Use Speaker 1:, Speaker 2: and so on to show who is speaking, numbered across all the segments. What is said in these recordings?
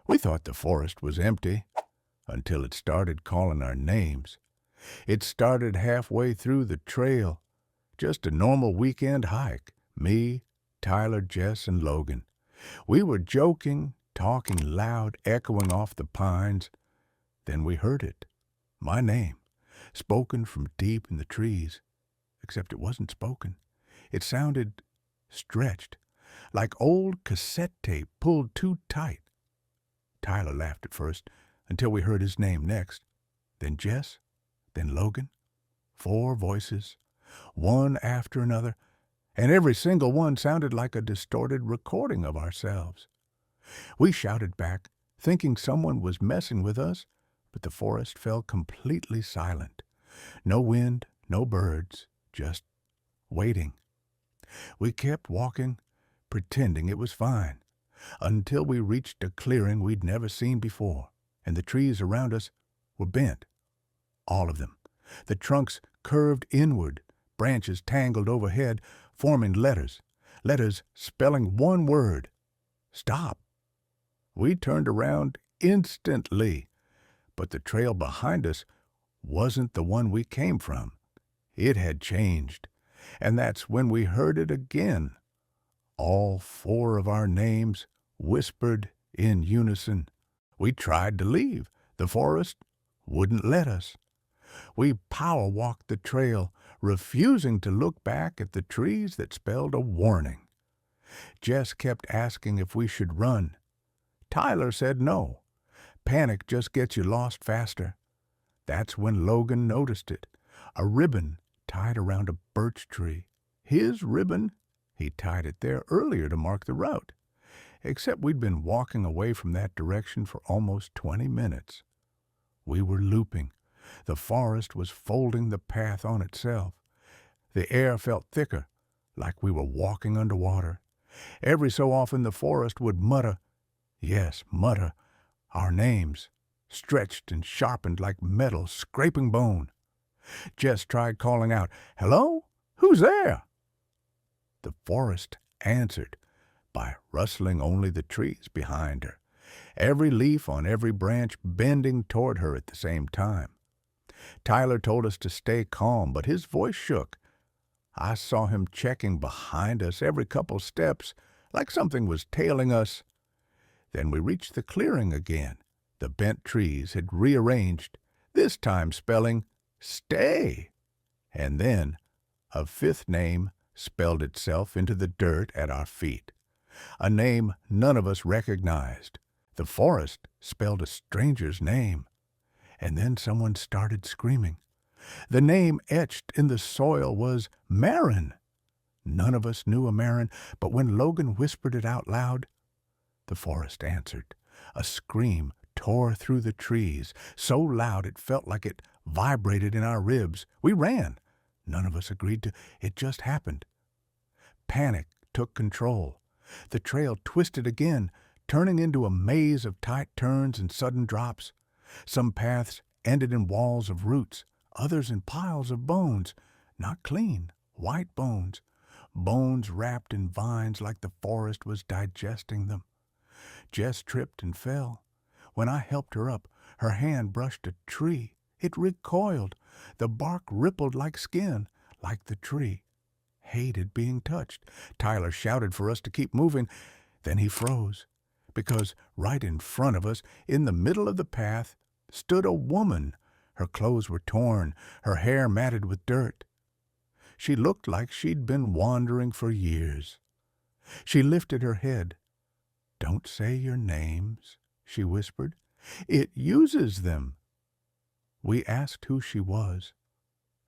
Speaker 1: We thought the forest was empty until it started calling our names. It started halfway through the trail, just a normal weekend hike. Me, Tyler, Jess, and Logan. We were joking, talking loud, echoing off the pines. Then we heard it. My name, spoken from deep in the trees. Except it wasn't spoken. It sounded stretched, like old cassette tape pulled too tight. Tyler laughed at first, until we heard his name next. Then Jess, then Logan. 4 voices, one after another, and every single one sounded like a distorted recording of ourselves. We shouted back, thinking someone was messing with us, but the forest fell completely silent. No wind, no birds, just waiting. We kept walking, pretending it was fine, until we reached a clearing we'd never seen before, and the trees around us were bent. All of them. The trunks curved inward, branches tangled overhead, forming letters spelling one word: stop. We turned around instantly, but the trail behind us wasn't the one we came from. It had changed, and that's when we heard it again. All 4 of our names whispered in unison. We tried to leave. The forest wouldn't let us. We power-walked the trail, refusing to look back at the trees that spelled a warning. Jess kept asking if we should run. Tyler said no. Panic just gets you lost faster. That's when Logan noticed it. A ribbon tied around a birch tree. His ribbon. He tied it there earlier to mark the route. Except we'd been walking away from that direction for almost 20 minutes. We were looping. The forest was folding the path on itself. The air felt thicker, like we were walking underwater. Every so often the forest would mutter, our names, stretched and sharpened like metal scraping bone. Jess tried calling out, "Hello? Who's there?" The forest answered by rustling only the trees behind her, every leaf on every branch bending toward her at the same time. Tyler told us to stay calm, but his voice shook. I saw him checking behind us every couple steps, like something was tailing us. Then we reached the clearing again. The bent trees had rearranged, this time spelling stay. And then a 5th name spelled itself into the dirt at our feet. A name none of us recognized. The forest spelled a stranger's name. And then someone started screaming. The name etched in the soil was Marin. None of us knew a Marin, but when Logan whispered it out loud, the forest answered. A scream tore through the trees, so loud it felt like it vibrated in our ribs. We ran. None of us agreed to. It just happened. Panic took control. The trail twisted again, turning into a maze of tight turns and sudden drops. Some paths ended in walls of roots, others in piles of bones, not clean, white bones, bones wrapped in vines like the forest was digesting them. Jess tripped and fell. When I helped her up, her hand brushed a tree. It recoiled. The bark rippled like skin, like the tree hated being touched. Tyler shouted for us to keep moving. Then he froze, because right in front of us, in the middle of the path, stood a woman. Her clothes were torn, her hair matted with dirt. She looked like she'd been wandering for years. She lifted her head. "Don't say your names," she whispered. "It uses them." We asked who she was.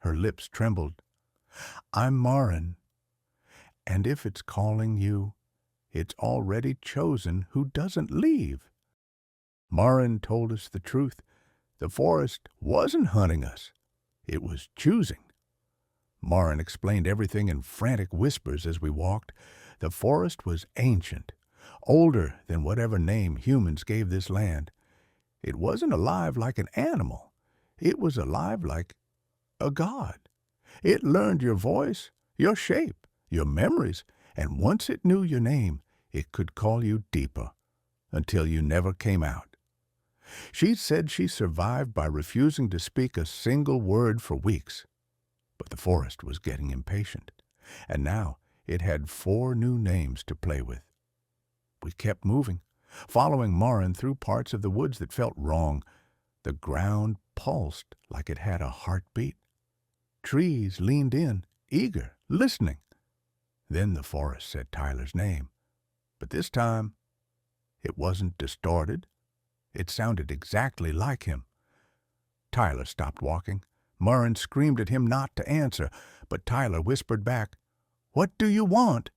Speaker 1: Her lips trembled. "I'm Marin. And if it's calling you, it's already chosen who doesn't leave." Marin told us the truth. The forest wasn't hunting us. It was choosing. Marin explained everything in frantic whispers as we walked. The forest was ancient, older than whatever name humans gave this land. It wasn't alive like an animal. It was alive like a god. It learned your voice, your shape, your memories, and once it knew your name, it could call you deeper. until you never came out. She said she survived by refusing to speak a single word for weeks. But the forest was getting impatient, and now it had 4 new names to play with. We kept moving, following Morin through parts of the woods that felt wrong. The ground pulsed like it had a heartbeat. Trees leaned in, eager, listening. Then the forest said Tyler's name, but this time it wasn't distorted. It sounded exactly like him. Tyler stopped walking. Morin screamed at him not to answer, but Tyler whispered back, "What do you want?"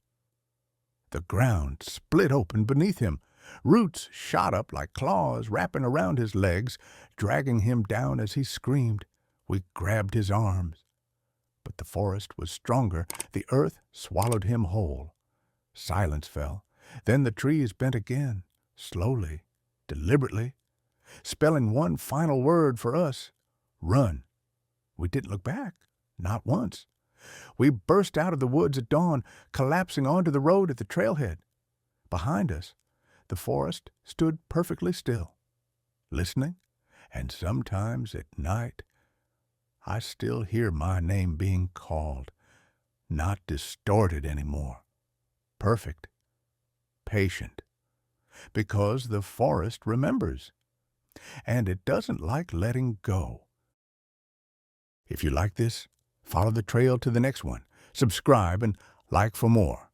Speaker 1: The ground split open beneath him. Roots shot up like claws, wrapping around his legs, dragging him down as he screamed. We grabbed his arms. But the forest was stronger. The earth swallowed him whole. Silence fell. Then the trees bent again, slowly, deliberately, spelling one final word for us: run. We didn't look back, not once. We burst out of the woods at dawn, collapsing onto the road at the trailhead. Behind us, the forest stood perfectly still, listening, and sometimes at night, I still hear my name being called, not distorted anymore. Perfect, patient, because the forest remembers, and it doesn't like letting go. If you like this, follow the trail to the next one, subscribe, and like for more.